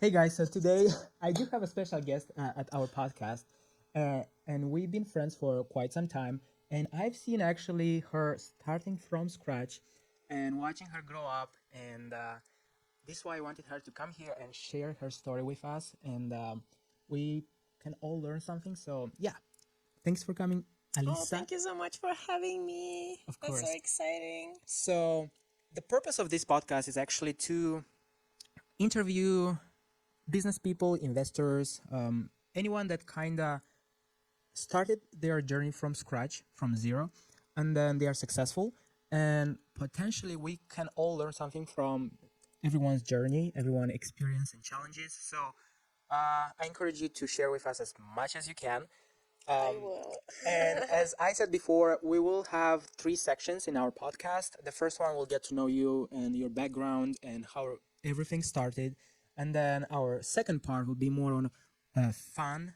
Hey guys, so today I do have a special guest at our podcast, and we've been friends for quite some time. And I've seen actually her starting from scratch and watching her grow up. And this is why I wanted her to come here and share her story with us. And we can all learn something. So, yeah, thanks for coming, Oh, Alisa. thank you so much for having me. Of That's so course. exciting. So, the purpose of this podcast is actually to interview business people, investors, anyone that kind of started their journey from scratch, from zero, and then they are successful. And potentially, we can all learn something from everyone's journey, everyone's experience and challenges. So, I encourage you to share with us as much as you can. I Um, will. and as I said before, we will have three sections in our podcast. The first one will get to know you and your background and how everything started. And then our second part will be more on fun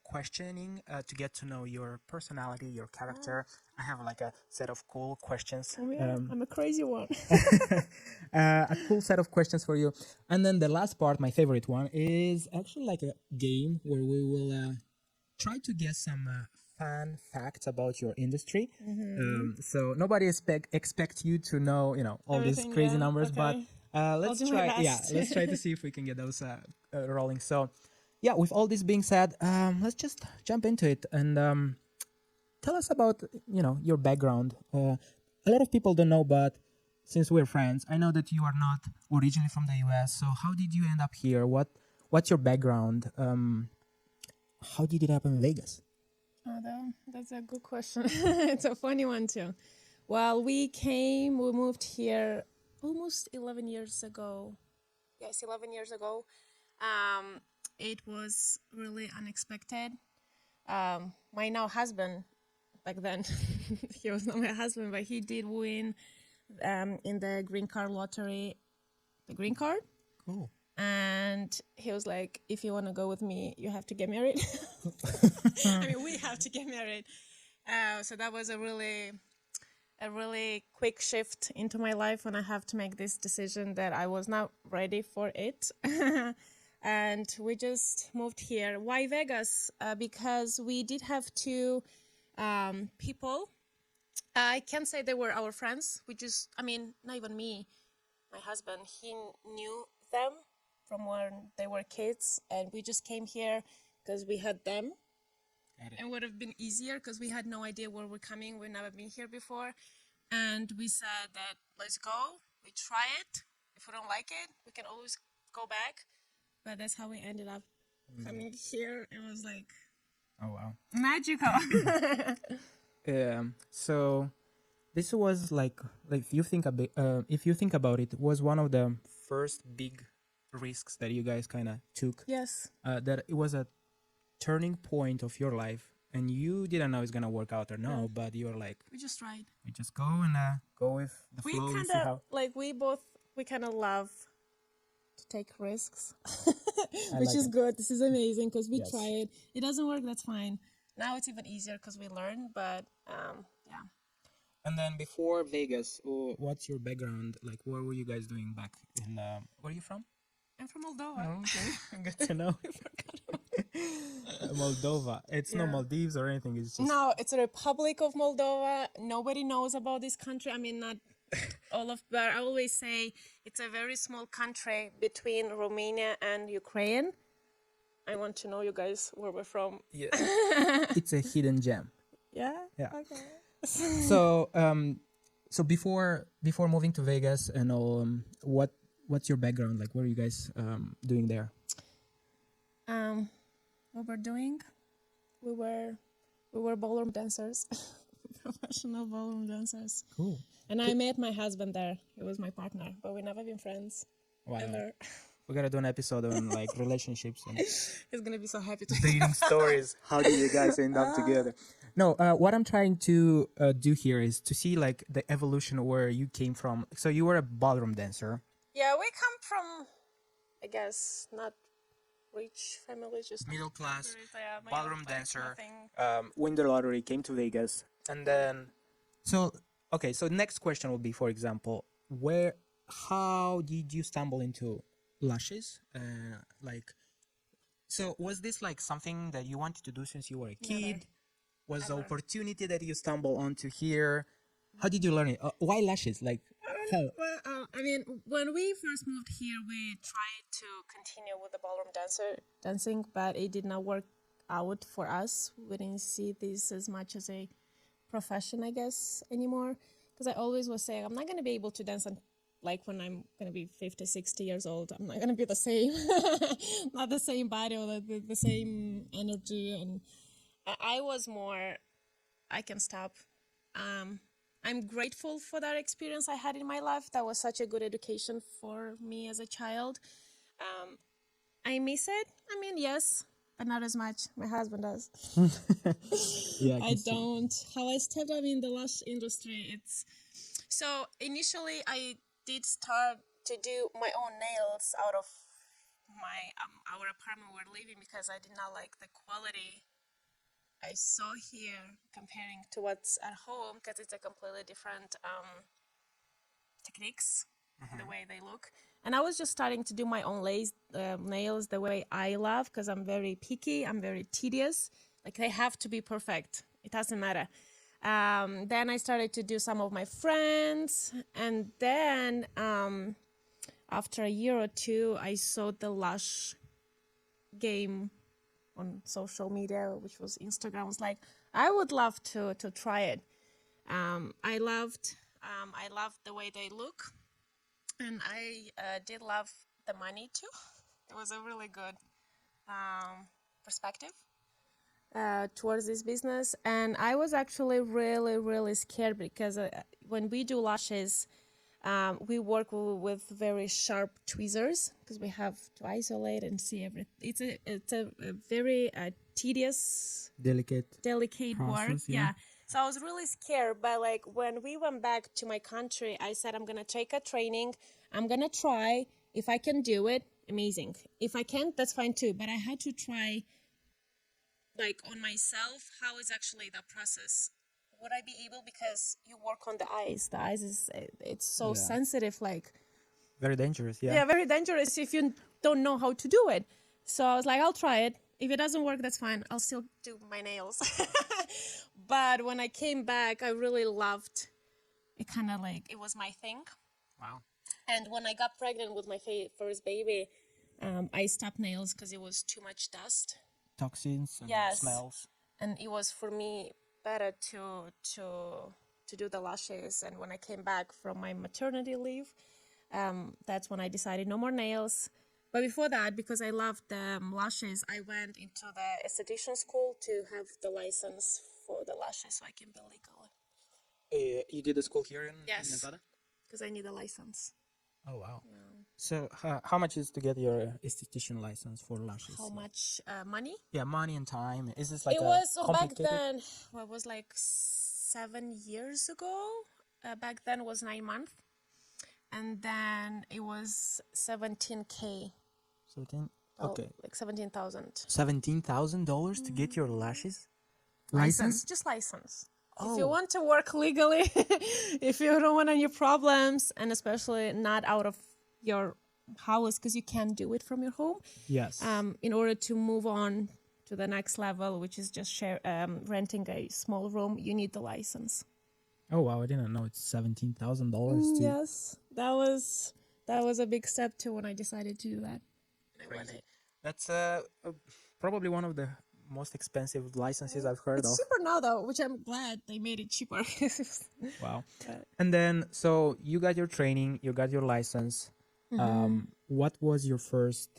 questioning to get to know your personality, your character. I have like a set of cool questions. Oh, yeah, I'm a crazy one. A cool set of questions for you. And then the last part, my favorite one, is actually like a game where we will try to get some fun facts about your industry. So nobody expect you to know, all these Everything, crazy yeah. numbers, but Okay. let's do my try. Yeah, best. let's try to see if we can get those rolling. So, yeah, with all this being said, let's just jump into it and tell us about your background. A lot of people don't know, but since we're friends, I know that you are not originally from the U.S. So, how did you end up here? What's your background? How did it happen in Vegas? That's a good question. It's a funny one, too. Well, we moved here almost 11 years ago. Yes, 11 years ago. Um, it was really unexpected. My now husband, back then, he was not my husband, but he did win in the green card lottery, the green card. Cool. And he was like, if you want to go with me, you have to get married. I mean, we have to get married. So that was a really quick shift into my life when I have to make this decision that I was not ready for it. And we just moved here. Why Vegas? Because we did have two people. I can't say they were our friends. Not even me. My husband, he knew them from when they were kids, and we just came here because we had them. It would have been easier because we had no idea where we're coming. We've never been here before. And we said that let's go. We try it. If we don't like it, we can always go back. But that's how we ended up coming here. It was like Oh wow. magical. So this was like if you think about it, was one of the first big risks that you guys kind of took. Yes. That it was a turning point of your life, and you didn't know it's gonna work out or no, but you were like, We just tried. you just go and go with the We flow and kind see of how. we kind of love to take risks, I which like is it. good. This is amazing because we Yes. try it. It doesn't work. That's fine. Now it's even easier because we learn. But yeah. And then before Vegas, what's your background? Like, what were you guys doing back in? Where are you from? I'm from Moldova. Okay, good to know. Moldova. It's not Yeah. Maldives or anything. It's just No, it's a Republic of Moldova. Nobody knows about this country. I mean, not all of, but I always say it's a very small country between Romania and Ukraine. I want to know you guys where we're from. yeah. It's a hidden gem. Yeah. Yeah. Okay. So so before moving to Vegas and all, what's your background? Like, what are you guys doing there? What we're doing? We were ballroom dancers, professional ballroom dancers. Cool. And I met my husband there. He was my partner, but we never been friends Wow. ever. We gotta do an episode on like relationships and He's gonna be so happy to. dating stories. How did you guys end up together? No, what I'm trying to do here is to see like the evolution where you came from. So you were a ballroom dancer. Yeah, we come from, I guess, not rich families, just Middle class, yeah, ballroom dancer, nothing. win the lottery, came to Vegas, and then so okay. So next question will be, for example, how did you stumble into lashes? Like, so was this like something that you wanted to do since you were a kid? Was the Ever. opportunity that you stumbled onto here? How did you learn it? Why lashes? Like, how? Well, I mean, when we first moved here, we tried to continue with the ballroom dancing, but it did not work out for us. We didn't see this as much as a profession, I guess, anymore. Because I always was saying, I'm not going to be able to dance like when I'm going to be 50, 60 years old. I'm not going to be the same, not the same body or the same energy. And I was more, I can stop. I'm grateful for that experience I had in my life. That was such a good education for me as a child. I miss it. I mean, yes, but not as much. My husband does. Yeah, I don't. How I stepped up in the lash industry, it's so initially I did start to do my own nails out of my our apartment we're living because I did not like the quality I saw here comparing to what's at home because it's a completely different techniques, the way they look. And I was just starting to do my own nails the way I love because I'm very picky, I'm very tedious. Like they have to be perfect. It doesn't matter. Then I started to do some of my friends. And then after a year or two, I saw the Lash game on social media, which was Instagram. I was like, I would love to try it. I loved the way they look, and I did love the money too. It was a really good perspective towards this business, and I was actually really scared because when we do lashes, we work with very sharp tweezers because we have to isolate and see everything. It's a very tedious, delicate work. process, Yeah. So I was really scared, but like when we went back to my country, I said I'm gonna take a training. I'm gonna try. If I can do it, amazing. If I can't, that's fine too. But I had to try, like on myself, how is actually the process. Would I be able, because you work on the eyes. The eyes it's so Yeah. sensitive, like Very dangerous. yeah, very dangerous if you don't know how to do it. So I was like, I'll try it. If it doesn't work, that's fine. I'll still do my nails. But when I came back, I really loved it. Kind of like it was my thing. Wow. And when I got pregnant with my first baby, I stopped nails because it was too much dust. Toxins and Yes. smells. And it was for me better to do the lashes. And when I came back from my maternity leave, that's when I decided no more nails. But before that, because I loved the lashes, I went into the esthetician school to have the license for the lashes so I can be legal. You did the school here in Yes. Nevada? Because I need a license. Oh, wow. Yeah. So how much is to get your esthetician license for lashes? How much money? Yeah, money and time. Is this like It was back complicated? then. Well, it was like 7 years ago. Back then was 9 months, and then it was 17K. 17. Okay. Like 17,000. $17,000 to get your lashes License, just license. Oh. If you want to work legally, if you don't want any problems, and especially not out of your house because you can't do it from your home. Yes. In order to move on to the next level, which is just renting a small room, you need the license. Oh wow, I didn't know it's $17,000 to. Yes, that was a big step too when I decided to do that. Crazy. That's probably one of the most expensive licenses I've heard It's of. cheaper now though, which I'm glad they made it cheaper. Wow. And then, so you got your training, you got your license. What was your first?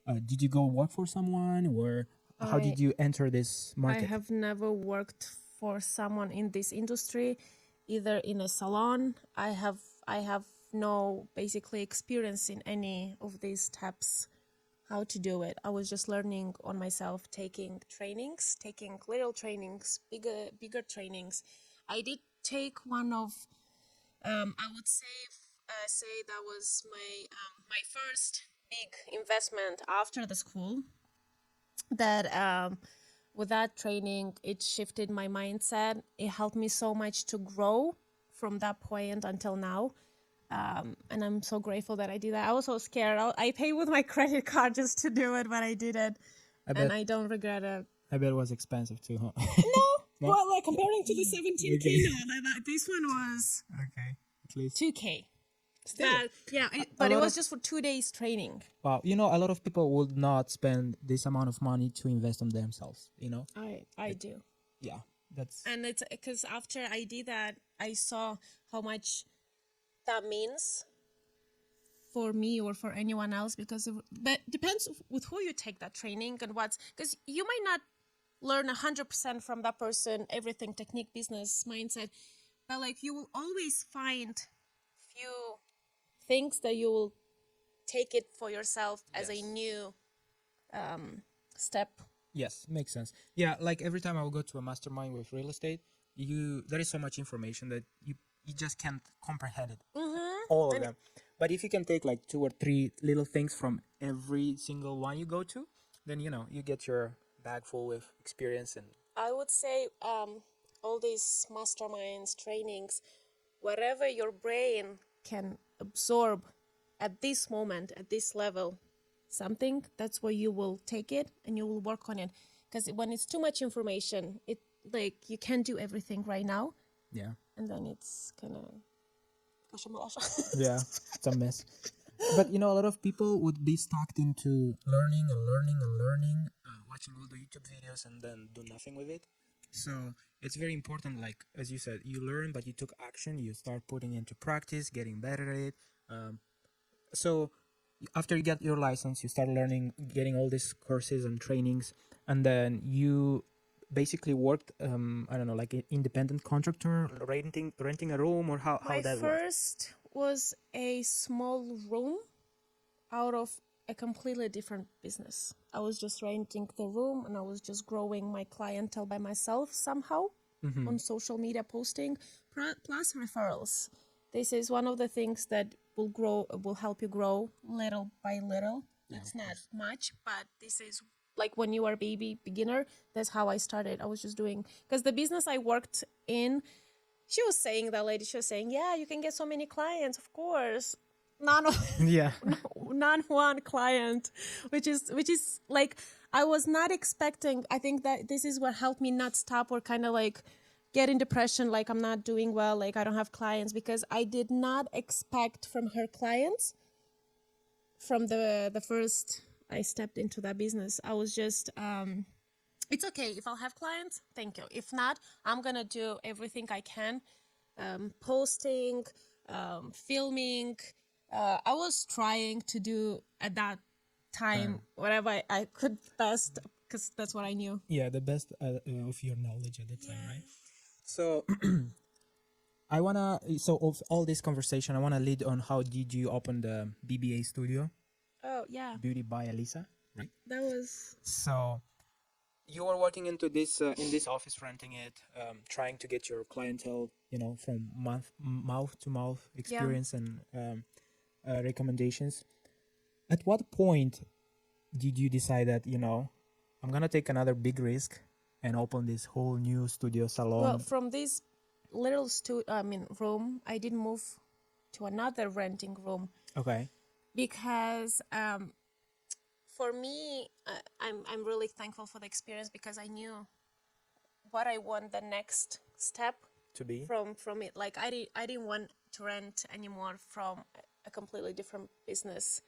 Did you go work for someone, or how did you enter this market? I have never worked for someone in this industry, either in a salon. I have no basically experience in any of these steps, how to do it. I was just learning on myself, taking little trainings, bigger trainings. I did take one of, I would say that was my first big investment after the school. That with that training, it shifted my mindset. It helped me so much to grow from that point until now. And I'm so grateful that I did that. I was so scared. I paid with my credit card just to do it, but I did it. And I don't regret it. I bet it was expensive too, huh? No? Well, like comparing to the 17K, Okay. no. This one was Okay, at least. 2K. Still. But it was just for 2 days training. Wow, you know, a lot of people would not spend this amount of money to invest on themselves, you know? I do. Yeah, that's... And it's because after I did that, I saw how much that means for me or for anyone else, but depends with who you take that training and because you might not learn 100% from that person, everything, technique, business, mindset, but like you will always find few things that you will take it for yourself as a new step. Yes, makes sense. Yeah, like every time I will go to a mastermind with real estate, there is so much information that you just can't comprehend it, all of them. But if you can take like 2 or 3 little things from every single one you go to, then you know you get your bag full with experience. And I would say all these masterminds, trainings, whatever your brain can absorb at this moment, at this level, something, that's where you will take it and you will work on it. Because when it's too much information, it like you can't do everything right now. yeah, And then it's kind of yeah, it's a mess. But you know, a lot of people would be stuck into learning and learning and learning, watching all the YouTube videos and then do nothing with it. So it's very important, like as you said, you learn, but you took action. You start putting into practice, getting better at it. So after you get your license, you start learning, getting all these courses and trainings, and then you basically worked, I don't know, like an independent contractor, renting a room, or how My that worked. first was a small room out of a completely different business. I was just renting the room and I was just growing my clientele by myself somehow on social media posting, plus referrals. This is one of the things that will help you grow little by little. It's not much, but this is like when you are a baby beginner, that's how I started. I was just doing, because the business I worked in, she was saying, yeah, you can get so many clients, of course. None one client, which is like, I was not expecting. I think that this is what helped me not stop or kind of like get in depression, like I'm not doing well, like I don't have clients, because I did not expect from her clients from the first I stepped into that business. I was just it's okay if I'll have clients, thank you. If not, I'm gonna do everything I can, posting, filming. I was trying to do at that time whatever I could best, because that's what I knew. Yeah, the best of your knowledge at the time, right? So of all this conversation, I wanna lead on how did you open the BBA Studio, Oh yeah, Beauty by Alisa, right? that was So you were working into this in this office, renting it, trying to get your clientele, you know, from mouth to mouth experience and recommendations. At what point did you decide that, you know, I'm gonna take another big risk and open this whole new studio salon? Well, from this little room, I did move to another renting room. Okay. Because for me, I'm really thankful for the experience, because I knew what I want the next step To be from it. Like I didn't want to rent anymore from a completely different business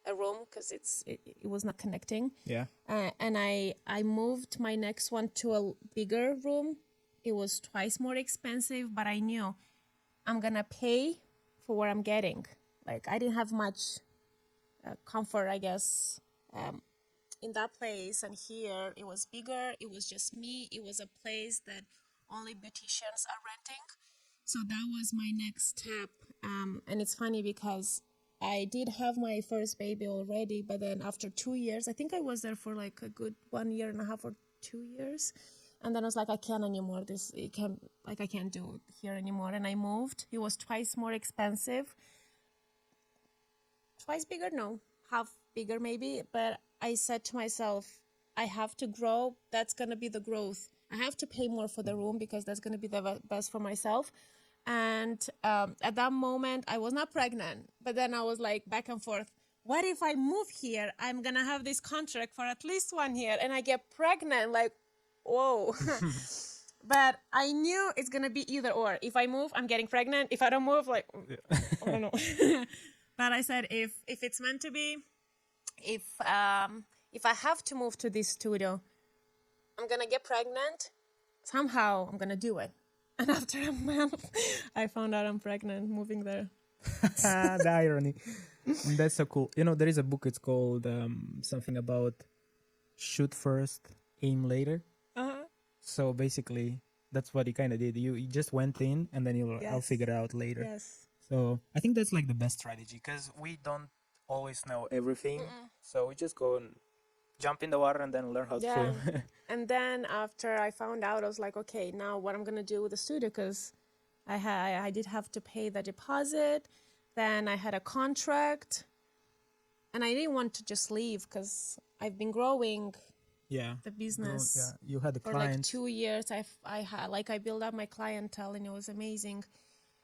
a room, because it was not connecting. Yeah. And I moved my next one to a bigger room. It was twice more expensive, but I knew I'm gonna pay for what I'm getting. Like I didn't have much comfort, I guess, in that place. And here it was bigger. It was just me. It was a place that only beauticians are renting. So that was my next step. And it's funny because I did have my first baby already, but then after 2 years, I think I was there for like a good 1.5 years or 2 years. And then I was like, I can't anymore. I can't do it here anymore. And I moved. It was twice more expensive. Twice bigger? No, half bigger maybe. But I said to myself, I have to grow. That's going to be the growth. I have to pay more for the room because that's going to be the best for myself. And at that moment, I was not pregnant. But then I was like back and forth. What if I move here? I'm going to have this contract for at least 1 year and I get pregnant. Like, whoa. But I knew it's going to be either or. If I move, I'm getting pregnant. If I don't move, like, I don't know. But I said, if it's meant to be, if I have to move to this studio, I'm going to get pregnant. Somehow I'm going to do it. And after a month, I found out I'm pregnant moving there. The irony. That's so cool. You know, there is a book, it's called something about shoot first, aim later. Uh-huh. So basically, that's what you kind of did. You just went in and then I'll figure it out later. Yes. So I think that's like the best strategy because we don't always know everything. So we just go and jump in the water and then learn how to swim. And then after I found out, I was like, okay, now what I'm going to do with the studio, because I did have to pay the deposit. Then I had a contract. And I didn't want to just leave because I've been growing the business. You had the for clients. like 2 years. I built up my clientele and it was amazing.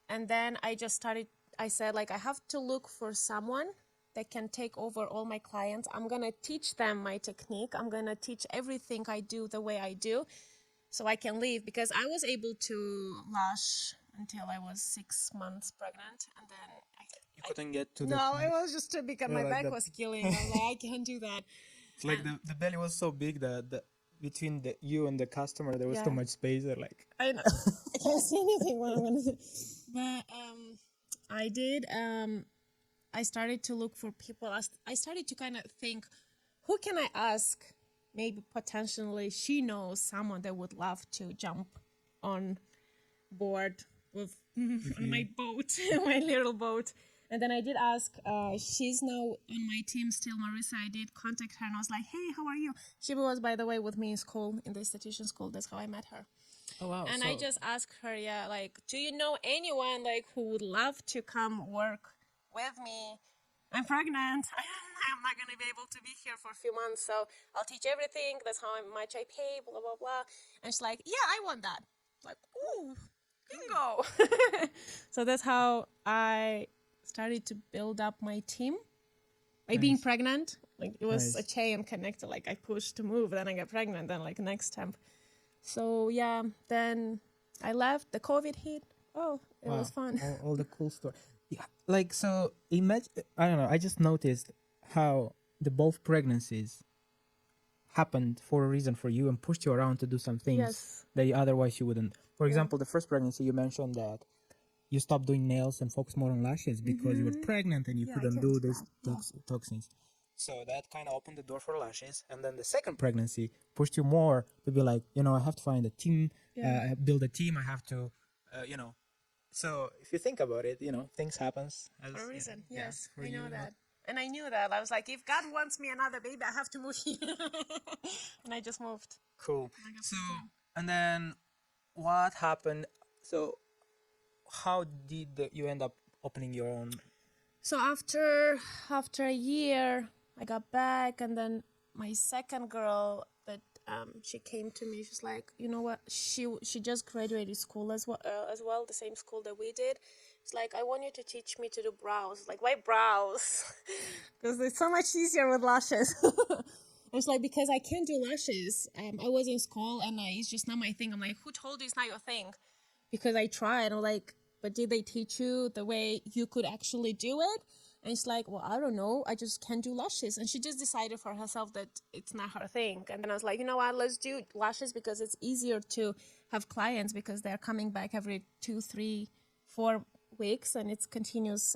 And then I said, like, I have to look for someone that can take over all my clients. I'm going to teach them my technique. I'm going to teach everything I do the way I do so I can leave, because I was able to lash until I was 6 months pregnant. And then you couldn't get to the... No, it was just too big and my like back was killing. I'm like, I can't do that. It's like the belly was so big that between you and the customer, there was too much space. They're like... I know. I can't see anything what I'm going to do. But I did... I started to look for people. I started to kind of think, who can I ask? Maybe potentially she knows someone that would love to jump on board with on my boat, my little boat. And then I did ask, she's now on my team still, Marissa. I did contact her and I was like, hey, how are you? She was, by the way, with me in school, in the esthetician school. That's how I met her. Oh, wow. And I just asked her, like, do you know anyone like who would love to come work with me? I'm pregnant. I'm not going to be able to be here for a few months, so I'll teach everything. That's how much I pay, blah, blah, blah. And she's like, yeah, I want that. Like, ooh, bingo. So that's how I started to build up my team by being pregnant. Like, it was a chain connected. Like, I pushed to move, then I got pregnant, then like next temp. So yeah, then I left. The COVID hit. Oh, it was fun. All the cool stuff. Yeah, like, so imagine, I don't know, I just noticed how both pregnancies happened for a reason for you and pushed you around to do some things that otherwise you wouldn't. For example, the first pregnancy, you mentioned that you stopped doing nails and focused more on lashes because you were pregnant and you couldn't do these toxins. So that kind of opened the door for lashes. And then the second pregnancy pushed you more to be like, I have to find a team, build a team. I have to, So if you think about it, things happens. For a reason, yes. I know that. And I knew that. I was like, if God wants me another baby, I have to move here. And I just moved. Cool. So, and then what happened? So how did you end up opening your own? So after a year, I got back, and then my second girl that she came to me. She's like, you know what? She just graduated school as well, the same school that we did. It's like, I want you to teach me to do brows. Like, why brows? Because it's so much easier with lashes. I was like, because I can't do lashes. I was in school and it's just not my thing. I'm like, who told you it's not your thing? Because I tried. I'm like, but did they teach you the way you could actually do it? And it's like, well, I don't know. I just can't do lashes. And she just decided for herself that it's not her thing. And then I was like, you know what? Let's do lashes because it's easier to have clients because they're coming back every 2, 3, 4 weeks. And it's continuous.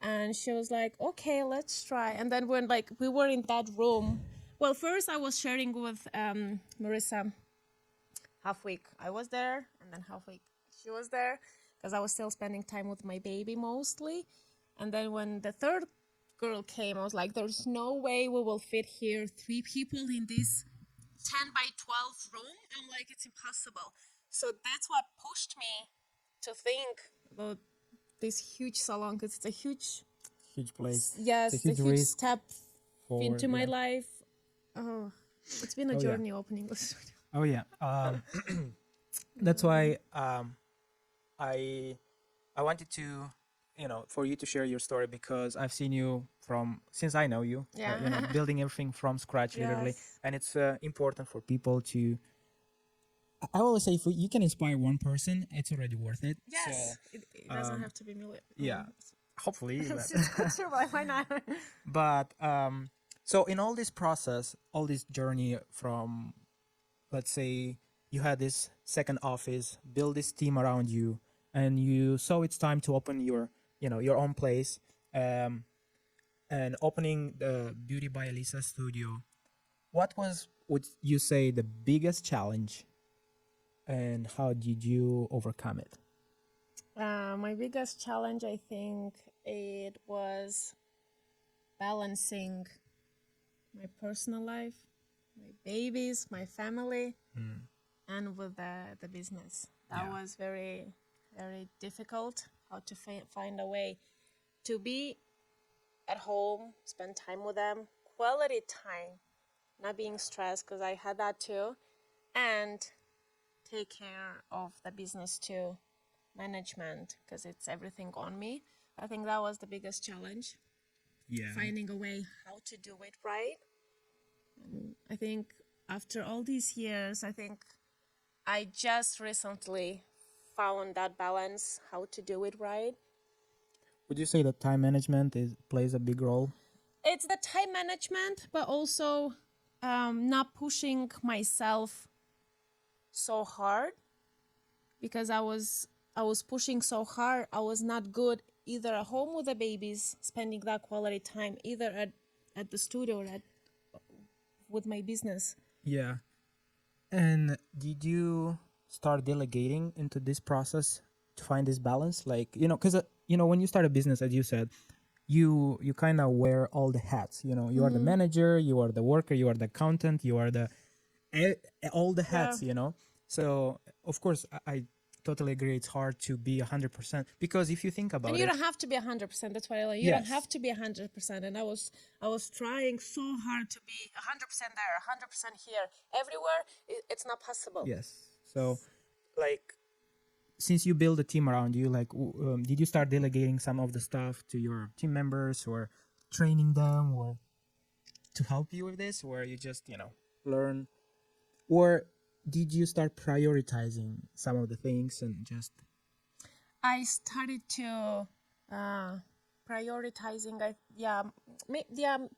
And she was like, okay, let's try. And then when we were in that room, well, first I was sharing with Marissa half week. I was there and then half week she was there because I was still spending time with my baby mostly. And then when the third girl came, I was like, there's no way we will fit here 3 people in this 10 by 12 room. I'm like, it's impossible. So that's what pushed me to think about this huge salon because it's a huge place. Yes, it's a huge step into my yeah. life. Oh, it's been a journey opening this studio. Oh, yeah. That's why I wanted to, for you to share your story because I've seen you from since I know you, Yeah. building everything from scratch, literally, Yes. and it's important for people to. I always say, if you can inspire one person, it's already worth it. Yes. It doesn't have to be million. Yeah, hopefully, but It's good too, but why not? but so in all this process, all this journey from, let's say, you had this second office, build this team around you, and you saw it's time to open your own place, and opening the Beauty by Alisa studio. What was, would you say, the biggest challenge, and how did you overcome it? My biggest challenge, I think, it was balancing my personal life, my babies, my family, and with the business. That Yeah. was very, very difficult. How to find a way to be at home, spend time with them, quality time, not being stressed because I had that too, and take care of the business too, management because it's everything on me. I think that was the biggest challenge, Yeah. finding a way how to do it right. I think after all these years, I think I just recently found that balance, how to do it right. Would you say that time management plays a big role? It's the time management, but also not pushing myself so hard because I was pushing so hard. I was not good either at home with the babies, spending that quality time, either at the studio or with my business. Yeah. And did you start delegating into this process to find this balance? Like, because when you start a business, as you said, you kind of wear all the hats. You are the manager, you are the worker, you are the accountant, you are the all the Yeah. hats. So of course, I totally agree. It's hard to be 100% because if you think And about you it, don't have to be 100%. That's why I like, you don't yes, have to be 100%. And I was trying so hard to be 100% there, 100% here, everywhere. It's not possible. yes. So, like, since you build a team around you, like, did you start delegating some of the stuff to your team members, or training them, or to help you with this, or you just learn, or did you start prioritizing some of the things and just I started to prioritizing.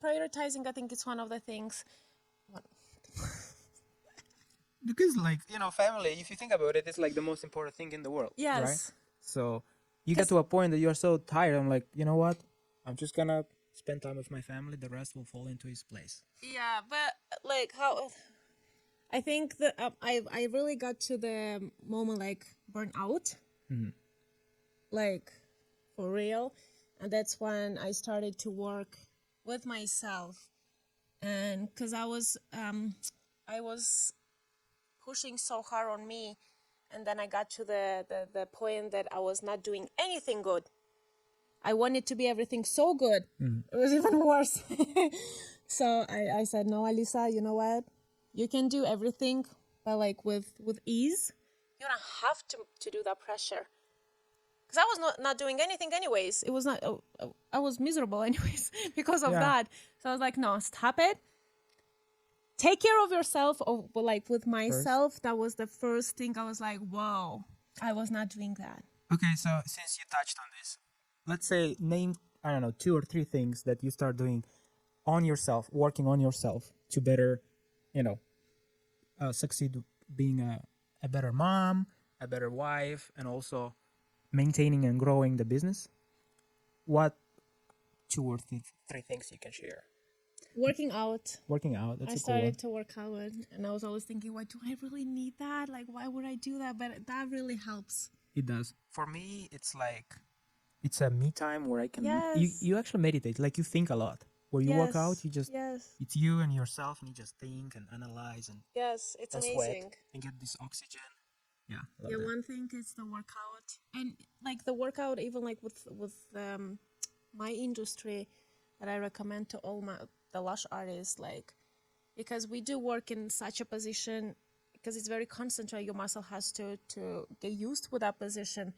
Prioritizing. I think it's one of the things. because, like, family, if you think about it, it's like the most important thing in the world, right? Yes, So you get 'cause- to a point that you're so tired. I'm like, you know what? I'm just gonna spend time with my family. The rest will fall into its place. yeah, but like how I think that I really got to the moment like burnout, like for real, and that's when I started to work with myself, and because I was pushing so hard on me, and then I got to the point that I was not doing anything good. I wanted to be everything so good. It was even worse. So I said, no, Alisa, you know what? You can do everything, but like with ease. You don't have to do that pressure. Because I was not doing anything anyways. It was not, I was miserable anyways because of Yeah. that. So I was like, no, stop it. Take care of yourself. Or like with myself, that was the first thing I was like, whoa, I was not doing that. Okay, so since you touched on this, let's say name, I don't know, 2 or 3 things that you start doing on yourself, working on yourself to better, succeed being a better mom, a better wife, and also maintaining and growing the business. What 2 or 3 things you can share? Working out. Working out, that's I a cool one. started to work out, and I was always thinking, why do I really need that? Like, why would I do that? But that really helps. It does. For me, it's like, it's a me time where I can, Yes. you actually meditate, like you think a lot. Where you work out, you just, Yes. it's you and yourself, and you just think and analyze and Yes. It's sweat amazing. and get this oxygen. Yeah, love Yeah, that. one thing is the workout, and like the workout, even like with my industry, that I recommend to all the lash artists, like because we do work in such a position, because it's very concentrated, your muscle has to get used with that position.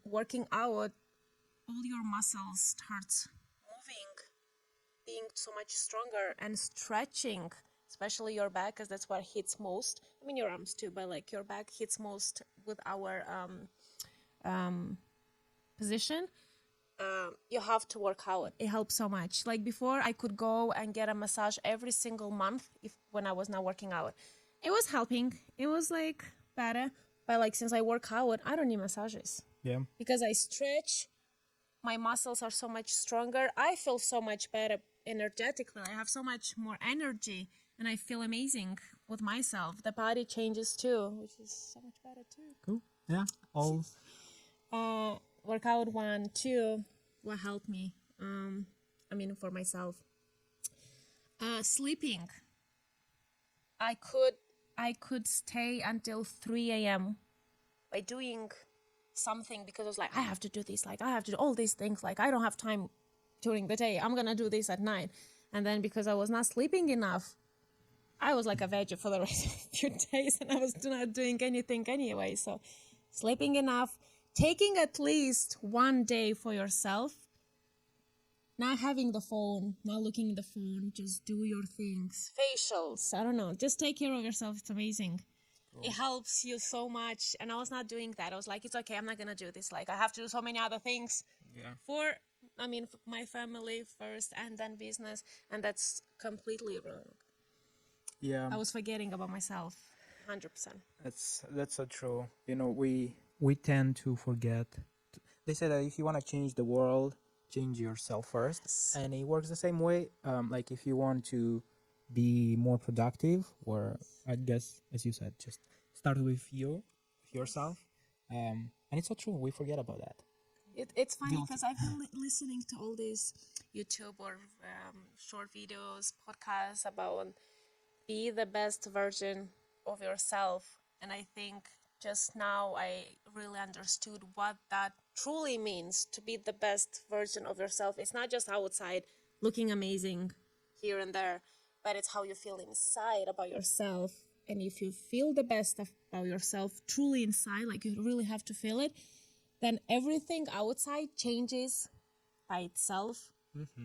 Working out, all your muscles start moving, being so much stronger, and stretching, especially your back, because that's what hits most. I mean, your arms too, but like your back hits most with our position. You have to work out. It helps so much. Like before, I could go and get a massage every single month when I was not working out. It was helping. It was like better. But like since I work out, I don't need massages. Yeah. Because I stretch, my muscles are so much stronger. I feel so much better energetically. I have so much more energy and I feel amazing with myself. The body changes too, which is so much better too. Cool. Yeah. All. Workout 1, 2, what helped me? For myself. Sleeping. I could stay until 3 a.m. by doing something because I was like, I have to do this, like I have to do all these things, like I don't have time during the day, I'm gonna do this at night. And then because I was not sleeping enough, I was like a veggie for the rest of a few days and I was not doing anything anyway. So sleeping enough, taking at least 1 day for yourself, not having the phone, not looking at the phone, just do your things. Facials, I don't know, just take care of yourself. It's amazing. Cool. It helps you so much. And I was not doing that. I was like, it's okay, I'm not going to do this. Like, I have to do so many other things for my family first and then business. And that's completely wrong. Yeah. I was forgetting about myself, 100%. That's so true. You know, we tend to forget. They say that if you want to change the world, change yourself first. Yes. And it works the same way. Like if you want to be more productive, or I guess, as you said, just start with yourself. And it's so true. We forget about that. It's funny because I've been listening to all these YouTube or short videos, podcasts about be the best version of yourself. And I think just now I really understood what that truly means, to be the best version of yourself. It's not just outside looking amazing here and there, but it's how you feel inside about yourself. And if you feel the best about yourself truly inside, like you really have to feel it, then everything outside changes by itself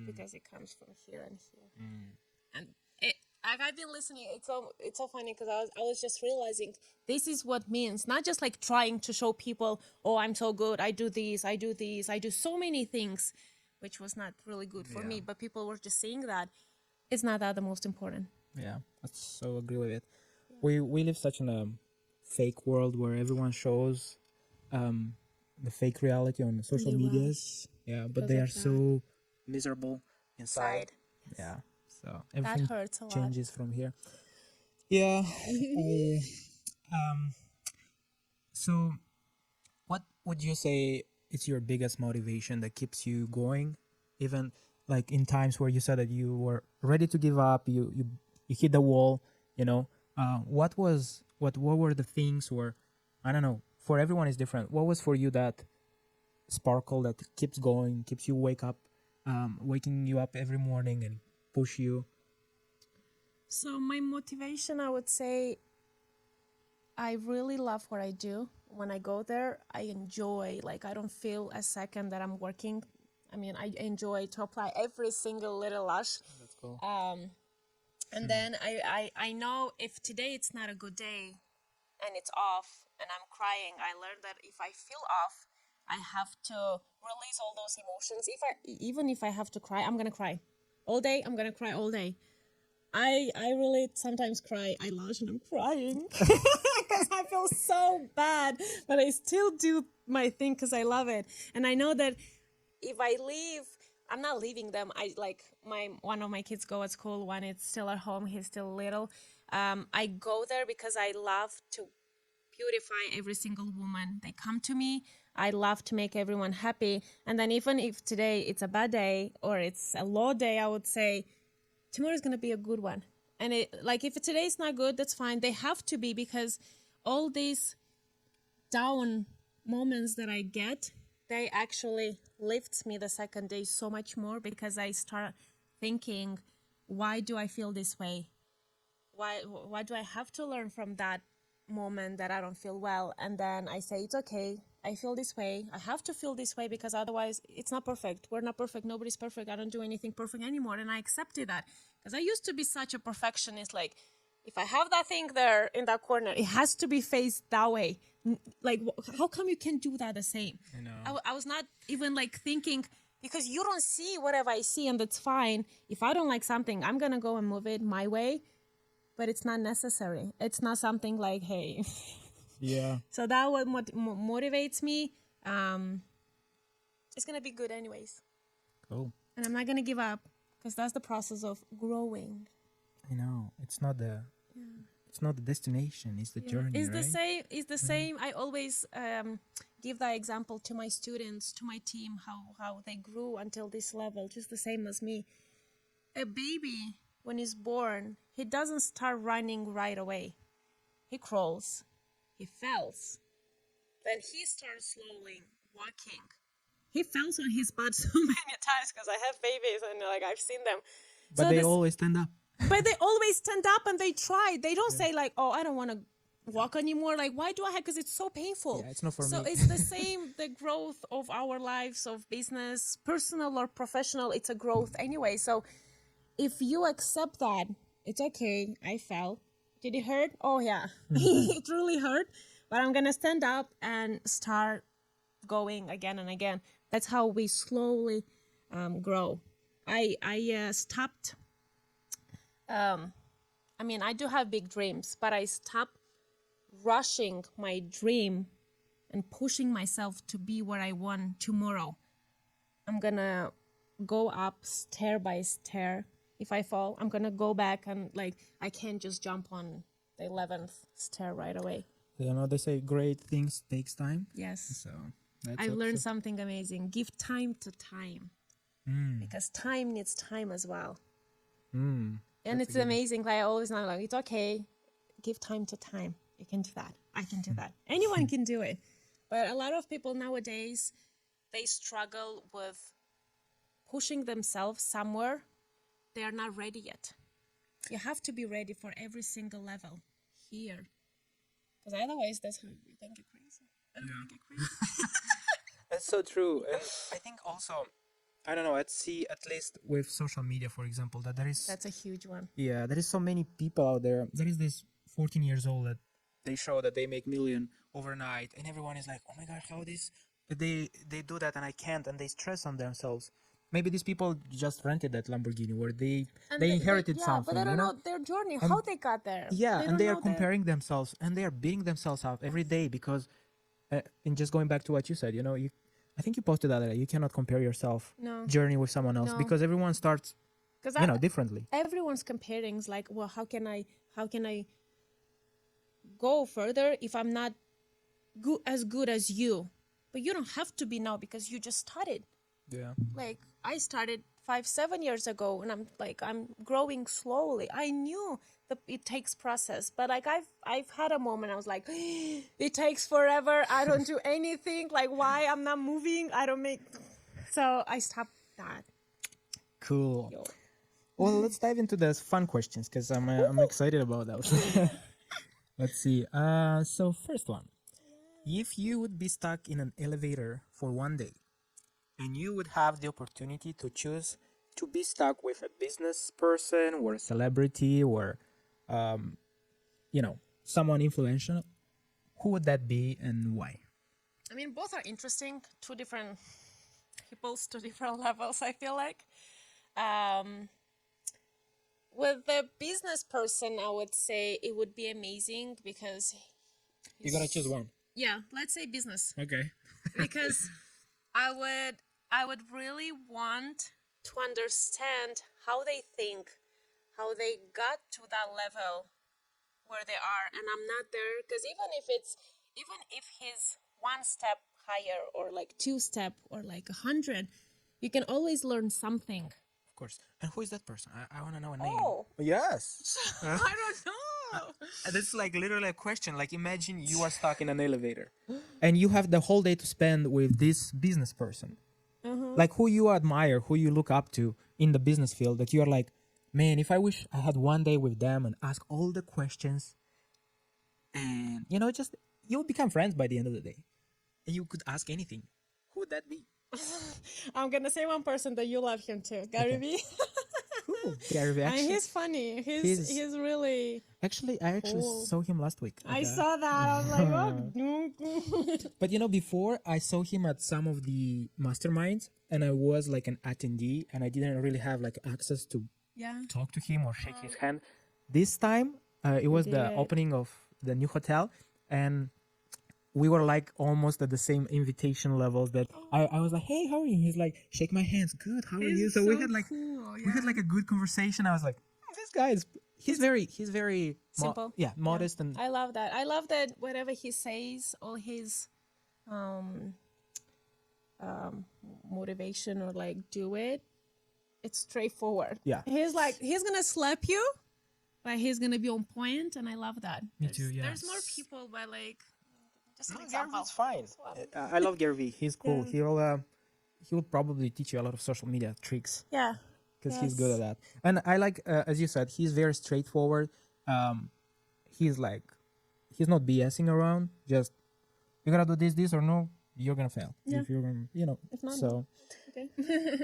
because it comes from here and here. And I've been listening. It's so funny because I was just realizing this is what means, not just like trying to show people, oh, I'm so good, I do this, I do so many things, which was not really good for me, but people were just saying that it's not that the most important. Yeah, I so agree with it. We live such in a fake world where everyone shows the fake reality on social medias. Yeah, but they are so miserable inside. Yeah. So everything that hurts a lot. Changes from here. Yeah. So what would you say is your biggest motivation that keeps you going, even like in times where you said that you were ready to give up, you hit the wall, what were the things, or I don't know, for everyone is different. What was for you that sparkle that keeps going, keeps you waking you up every morning and push you? So my motivation, I would say, I really love what I do. When I go there, I enjoy, like I don't feel a second that I'm working. I mean, I enjoy to apply every single little lash. That's cool. And then I know if today it's not a good day and it's off and I'm crying, I learned that if I feel off, I have to release all those emotions. Even if I have to cry, I'm gonna cry all day. I'm gonna cry all day. I really sometimes cry. I lash and I'm crying because I feel so bad, but I still do my thing because I love it. And I know that if I leave, I'm not leaving them. I like one of my kids go at school, one is still at home, he's still little. I go there because I love to beautify every single woman. They come to me. I love to make everyone happy. And then even if today it's a bad day or it's a low day, I would say tomorrow is going to be a good one. And if today's not good, that's fine. They have to be, because all these down moments that I get, they actually lifts me the second day so much more, because I start thinking, why do I feel this way? why do I have to learn from that moment that I don't feel well? And then I say, it's okay. I feel this way. I have to feel this way because otherwise it's not perfect. We're not perfect. Nobody's perfect. I don't do anything perfect anymore. And I accepted that because I used to be such a perfectionist. Like, if I have that thing there in that corner, it has to be faced that way. Like, how come you can do that the same? I know. I was not even like thinking, because you don't see whatever I see, and that's fine. If I don't like something, I'm going to go and move it my way, but it's not necessary. It's not something like, hey. Yeah. So that what motivates me. It's going to be good anyways. Cool. And I'm not going to give up because that's the process of growing. I know. It's not the destination, it's the journey, It's right? the same. It's the same. I always give that example to my students, to my team, how they grew until this level, just the same as me. A baby, when he's born, he doesn't start running right away. He crawls, he falls, then he starts slowly walking. He falls on his butt so many times because I have babies and like I've seen them. But So they this- always stand up. But they always stand up and they try. They don't say like, oh, I don't want to walk anymore. Like, why do I have? Because it's so painful. Yeah, it's not for so me. it's the same, the growth of our lives, of business, personal or professional, it's a growth anyway. So if you accept that, it's okay. I fell. Did it hurt? Oh, yeah. It really hurt. But I'm going to stand up and start going again and again. That's how we slowly grow. I stopped. I mean, I do have big dreams, but I stopped rushing my dream and pushing myself to be where I want tomorrow. I'm gonna go up stair by stair. If I fall, I'm gonna go back and like, I can't just jump on the 11th stair right away. You know, they say great things takes time. Yes. So that's I learned also- something amazing. Give time to time. Because time needs time as well. And it's amazing. Like I always know, like, it's okay. Give time to time. You can do that. I can do that. Anyone can do it. But a lot of people nowadays, they struggle with pushing themselves somewhere. They are not ready yet. You have to be ready for every single level here. Because otherwise, that's how you can get crazy. I don't want to get crazy. That's so true. And I think also, I don't know, I'd see at least with social media, for example, that there is... That's a huge one. Yeah, there is so many people out there. There is this 14 years old that they show that they make million overnight, and everyone is like, oh my god, how this... But they do that and I can't, and they stress on themselves. Maybe these people just rented that Lamborghini where they inherited something. But they don't you know? know their journey, how they got there. Yeah, and they are don't know comparing themselves and they are beating themselves up every day because, and just going back to what you said, you know, I think you posted that you cannot compare yourself No. journey with someone else No. because everyone starts, Because you know, differently. everyone's comparing. It's like, well, how can I go further if I'm not good as you? But you don't have to be now because you just started. Yeah. Like I started 5-7 years ago, and I'm growing slowly. I knew that it takes process, but like I've had a moment. I was like, it takes forever. I don't do anything. Like why I'm not moving? I don't make. So I stopped that. Cool. Yo. Well, let's dive into those fun questions because I'm excited about those. Let's see. So first one, if you would be stuck in an elevator for one day, and you would have the opportunity to choose to be stuck with a business person or a celebrity or, you know, someone influential, who would that be and why? I mean, both are interesting. Two different peoples, two different levels. I feel like. With the business person, I would say it would be amazing because. You gotta choose one. Yeah, let's say business. Okay. Because I would really want to understand how they think, how they got to that level where they are, and I'm not there. Because even if he's one step higher or like 2 step or like 100, you can always learn something. Of course. And who is that person? I want to know a name. Oh. Yes. I don't know. This is like literally a question. Like imagine you are stuck in an elevator and you have the whole day to spend with this business person. Like who you admire, who you look up to in the business field that you are like, man, if I wish I had one day with them and ask all the questions, and just you would become friends by the end of the day, and you could ask anything. Who would that be? I'm gonna say one person that you love him too, Gary V. Cool, Gary Vee. And Actually, he's funny. He's really. I actually cool. saw him last week. I saw that. I was like, oh. But before I saw him at some of the masterminds, and I was like an attendee, and I didn't really have like access to Yeah. talk to him or shake his hand. This time, it was the opening of the new hotel, and we were like almost at the same invitation levels. That I was like, "Hey, how are you?" He's like, "Shake my hands, good. How are you?" So we had like cool, we had like a good conversation. I was like, "This guy is he's very simple. Modest and I love that. I love that whatever he says, all his motivation or like do it, it's straightforward. Yeah. He's like he's gonna slap you, but he's gonna be on point, and I love that. Me too. Yeah. There's more people, but like just an Gary example. Vee's fine. I love Gary Vee. He's cool. He'll probably teach you a lot of social media tricks. Yeah. Because he's good at that. And I like, as you said, he's very straightforward. He's not BSing around. Just, you're going to do this, or no, you're going to fail. Yeah. If you're going to, If not, so. Okay.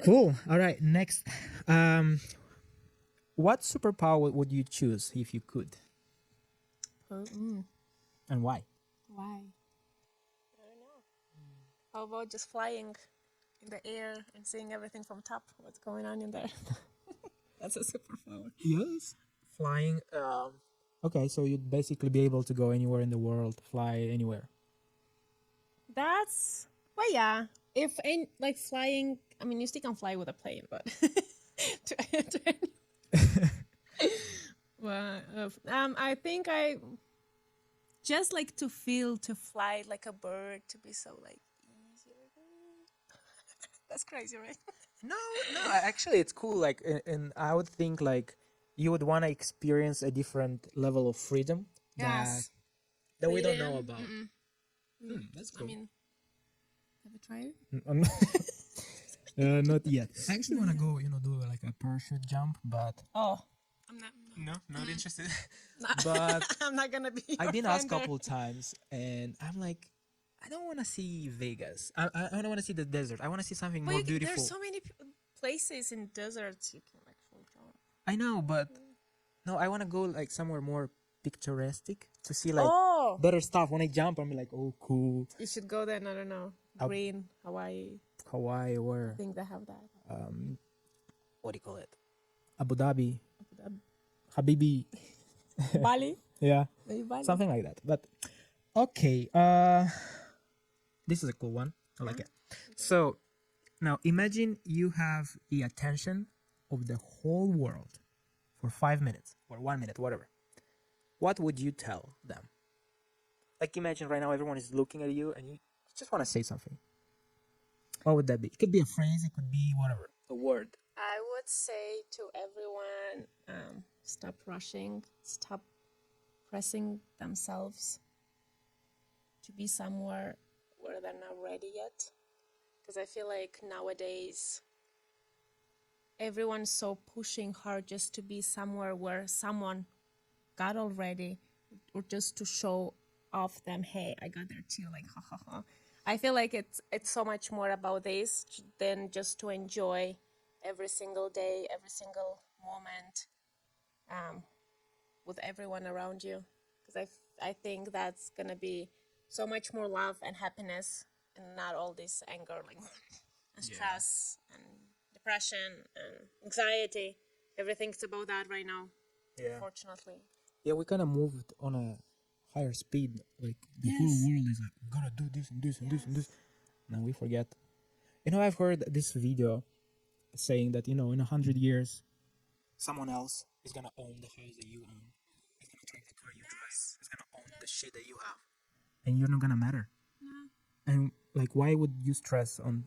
Cool. All right. Next. What superpower would you choose if you could? And why? Why? I don't know. How about just flying in the air and seeing everything from top? What's going on in there? That's a superpower. Yes. Flying. Okay, so you'd basically be able to go anywhere in the world, fly anywhere. Well, yeah. If like flying, I mean, you still can fly with a plane, but well, I think I just like to fly like a bird, to be so like easier. That's crazy, right? No. Actually, it's cool. Like, and I would think like you would want to experience a different level of freedom Yes. that we don't know about. That's cool. I mean, have you tried it? Not yet. I actually want to go, do like a parachute jump, but I'm not. not interested. No. But I'm not gonna be. I've been your asked a friend couple times, and I'm like, I don't want to see Vegas. I don't want to see the desert. I want to see something there. more But beautiful. there's so many places in deserts you can actually jump. I know, but no, I want to go like somewhere more picturesque to see like better stuff. When I jump, I'm like, oh, cool. You should go then. I don't know. Green, Hawaii. Hawaii, or I think they have that. what do you call it? Abu Dhabi, Habibi. Bali. Yeah, Maybe Bali. something like that. But okay, this is a cool one. I like it. So now imagine you have the attention of the whole world for 5 minutes or 1 minute, whatever. What would you tell them? Like, imagine right now everyone is looking at you and you just want to say something. What would that be? It could be a phrase, it could be whatever, a word. I would say to everyone, stop rushing, stop pressing themselves to be somewhere where they're not ready yet. Because I feel like nowadays everyone's so pushing hard just to be somewhere where someone got already, or just to show off them, hey, I got there too, like ha ha ha. I feel like it's so much more about this than just to enjoy every single day, every single moment with everyone around you. Because I think that's going to be so much more love and happiness, and not all this anger like and stress and depression and anxiety. Everything's about that right now, unfortunately. Yeah, we kind of moved on a higher speed. Like, the whole world is like, we gotta do this and this and this and this. Now we forget. I've heard this video saying that, in 100 years, someone else is gonna own the house that you own. Is gonna drive the car you drive. Is gonna own the shit that you have. And you're not gonna matter. And, like, why would you stress on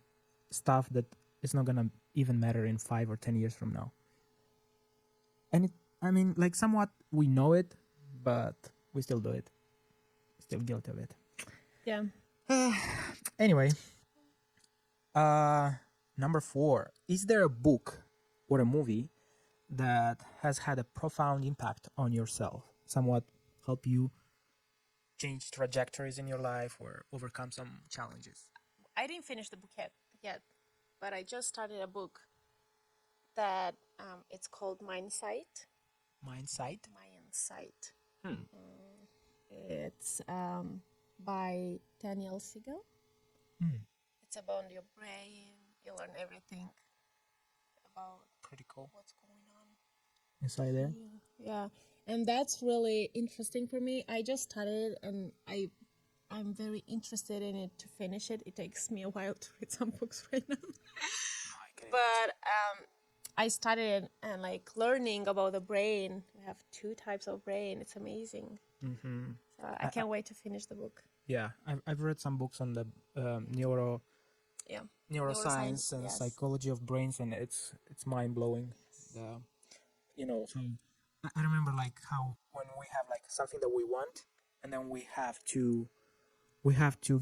stuff that is not gonna even matter in 5 or 10 years from now? And like, somewhat we know it, but we still do it. Still guilty of it. Yeah. Anyway, number 4. Is there a book or a movie that has had a profound impact on yourself, somewhat help you change trajectories in your life or overcome some challenges? I didn't finish the book yet, but I just started a book that it's called Mindsight. Mindsight? Mindsight. Hmm. It's by Daniel Siegel. Hmm. It's about your brain. You learn everything about Pretty cool. what's going on. Inside there? Yeah, and that's really interesting for me. I just started, and I'm very interested in it to finish it. It takes me a while to read some books right now. But I started and like learning about the brain. We have 2 types of brain. It's amazing. Mm-hmm. So I can't wait to finish the book. Yeah, I've read some books on the Yeah. neuroscience and yes. psychology of brains, and it's mind blowing. So I remember like how when we have like something that we want, and then we have to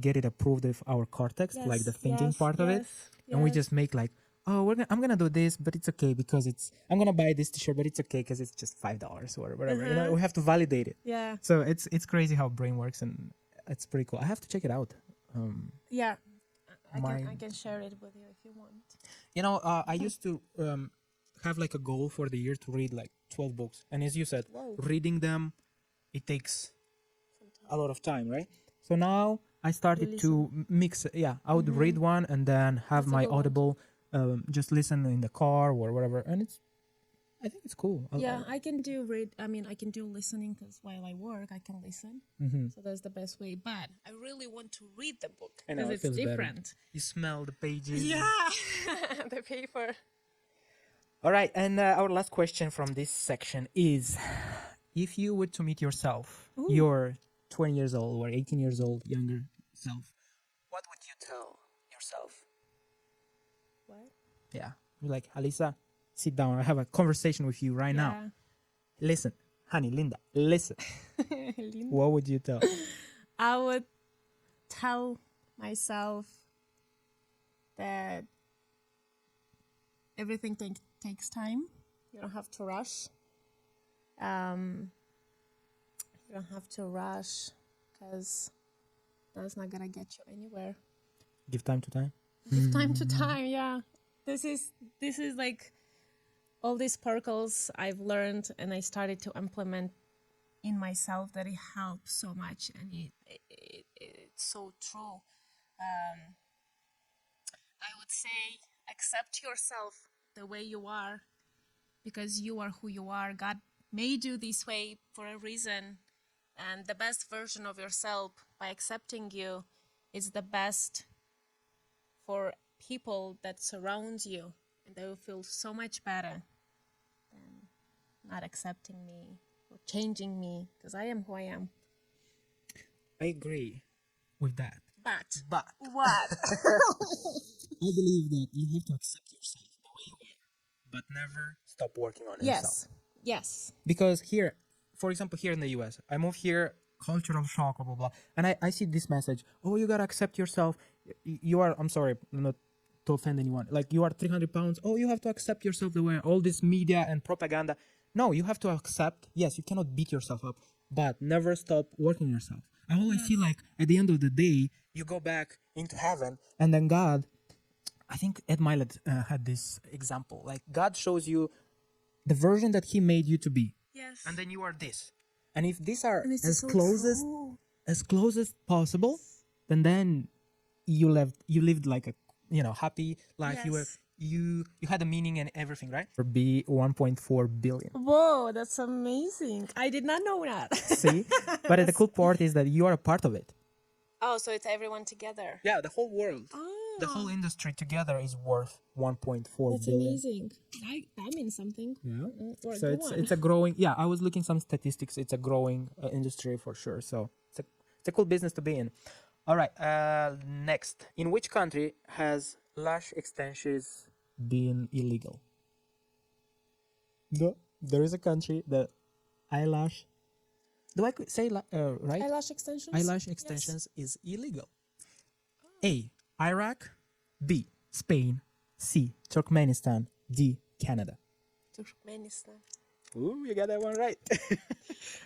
get it approved of our cortex, like the thinking part of it, and we just make like, oh, I'm gonna do this, but it's okay because I'm gonna buy this t-shirt, but it's okay because it's just $5 or whatever. We have to validate it. Yeah. So it's crazy how brain works, and it's pretty cool. I have to check it out. Yeah. I can share it with you if you want. I used to have like a goal for the year to read like 12 books, and as you said, reading them, it takes a lot of time, right? So now I started to mix. Yeah, I would read one and then have my Audible, just listen in the car or whatever, and I think it's cool. I can do I can do listening because while I work, I can listen. So that's the best way. But I really want to read the book because it's different. Better. You smell the pages. Yeah, the paper. All right, and our last question from this section is, if you were to meet yourself, your 20 years old or 18 years old, younger self, what would you tell yourself? What? Yeah, you're like, Alisa, sit down. I have a conversation with you right now. Listen, honey, Linda, listen. What would you tell? I would tell myself that everything takes time. You don't have to rush. You don't have to rush because that's not gonna get you anywhere. Give time to time. Give time to time. Yeah, this is like all these sparkles I've learned and I started to implement in myself that it helps so much, and it's so true. I would say accept yourself the way you are because you are who you are. God made you this way for a reason, and the best version of yourself by accepting you is the best for people that surround you, and they will feel so much better than not accepting me or changing me because I am who I am. I agree with that. But I what? believe that you have to accept yourself the way you are, but never stop working on yourself. Yes. Because here, for example, here in the US, I moved here, cultural shock, blah, blah, blah. And I see this message, oh, you gotta accept yourself. You are, I'm sorry, not to offend anyone. Like, you are 300 pounds. Oh, you have to accept yourself the way, all this media and propaganda. No, you have to accept. Yes, you cannot beat yourself up, but never stop working on yourself. I always feel like at the end of the day, you go back into heaven, and then God, I think Ed Milet had this example. Like, God shows you the version that He made you to be. Yes. And then you are this. And if these are as so close as possible, then you lived like a happy life. Yes. You had a meaning and everything, right? For be 1.4 billion. Whoa, that's amazing. I did not know that. See? But the cool part is that you are a part of it. Oh, so it's everyone together. Yeah, the whole world. Oh. The whole industry together is worth 1.4 billion. That's amazing. That means something. Yeah. So it's a growing. Yeah, I was looking some statistics. It's a growing industry for sure. So it's a cool business to be in. All right. Next, in which country has lash extensions been illegal? No, there is a country that eyelash. Do I say right? Eyelash extensions. Eyelash extensions is illegal. A. Iraq. B. Spain. C. Turkmenistan. D. Canada. Turkmenistan. Ooh, you got that one right.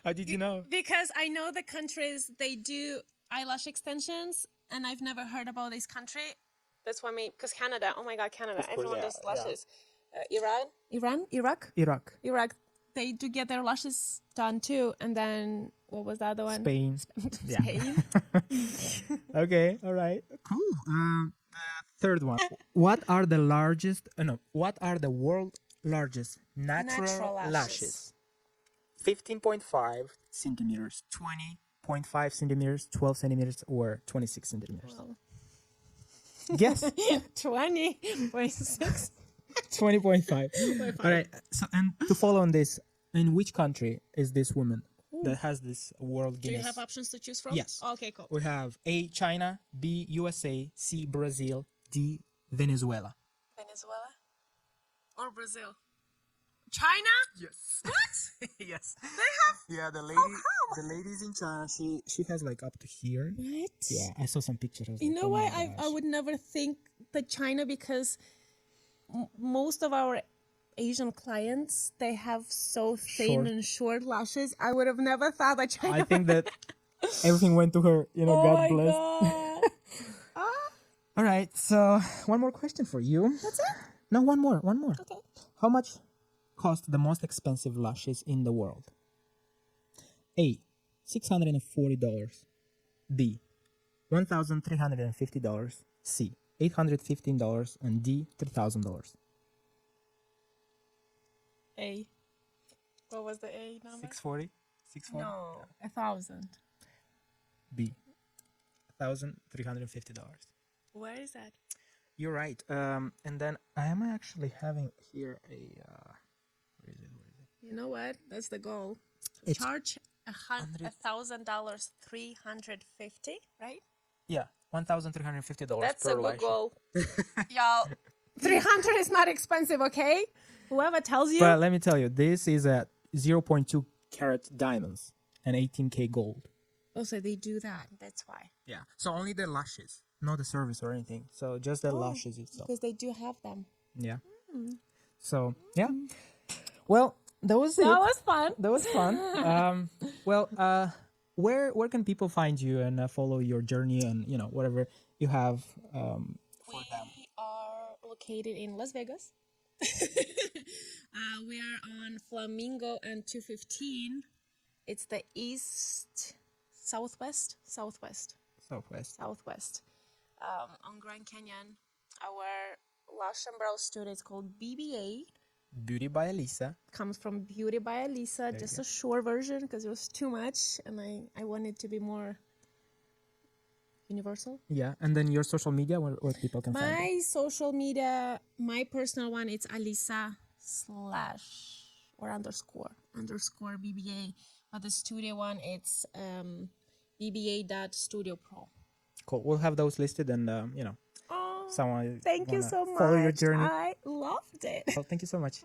How did you know? Because I know the countries, they do eyelash extensions, and I've never heard about this country. That's why because Canada, oh my God, Canada, Of course, everyone yeah, does lashes. Iraq, Iraq, they do get their lashes done too. And then, what was the other one? Spain. Yeah. Spain. Okay, all right. Cool. Third one. What are the largest, what are the world largest natural lashes? 15.5 centimeters, 20.5 centimeters, 12 centimeters, or 26 centimeters? Well, Guess. 20.6. 20.5. All right. So, and to follow on this, in which country is this woman that has this world Do you Guinness? have options to choose from? Yes. Okay, cool. We have A, China, B, USA, C, Brazil, D, Venezuela. Venezuela or Brazil? China? Yes. What? Yes. They have. Yeah, the ladies in China, she has like up to here. What? Yeah, I saw some pictures. I was You like, know oh why my I gosh. would never think that China, because most of our Asian clients, they have so thin Short. and short lashes. I would have never thought that China. I think that everything went to her. Oh God my bless. God. All right, so one more question for you. That's it? No, one more. Okay. How much cost the most expensive lashes in the world? A, $640. B, $1,350. C, $815, and D, $3,000. A. What was the A number? 640. 640. No, 1,000. B, $1,350. Where is that? You're right. And then I am actually having here a. Where is it? You know what? That's the goal. It's Charge $1,000, $350, right? Yeah, $1,350 That's per a good lash. goal. Y'all, 300 is not expensive, okay? Whoever tells you. But let me tell you, this is at 0.2 carat diamonds and 18K gold. Oh, so they do that. That's why. Yeah. So only the lashes, not the service or anything. So just the lashes itself. Because they do have them. Yeah. So yeah. Well, that was it. That was fun. That was fun. Where can people find you and follow your journey and whatever you have for them? We are located in Las Vegas. We are on Flamingo and 215. It's the southwest on Grand Canyon. Our lash and brow studio is called BBA. Beauty by Alisa. Comes from Beauty by Alisa, just a short version because it was too much, and I wanted to be more universal. Yeah, and then your social media, where people can find you. My social media, my personal one, it's Alisa __ BBA. But the studio one, it's BBA.studio.pro. Cool. We'll have those listed, and Oh, someone thank you so much. follow your journey. I loved it. Well, thank you so much.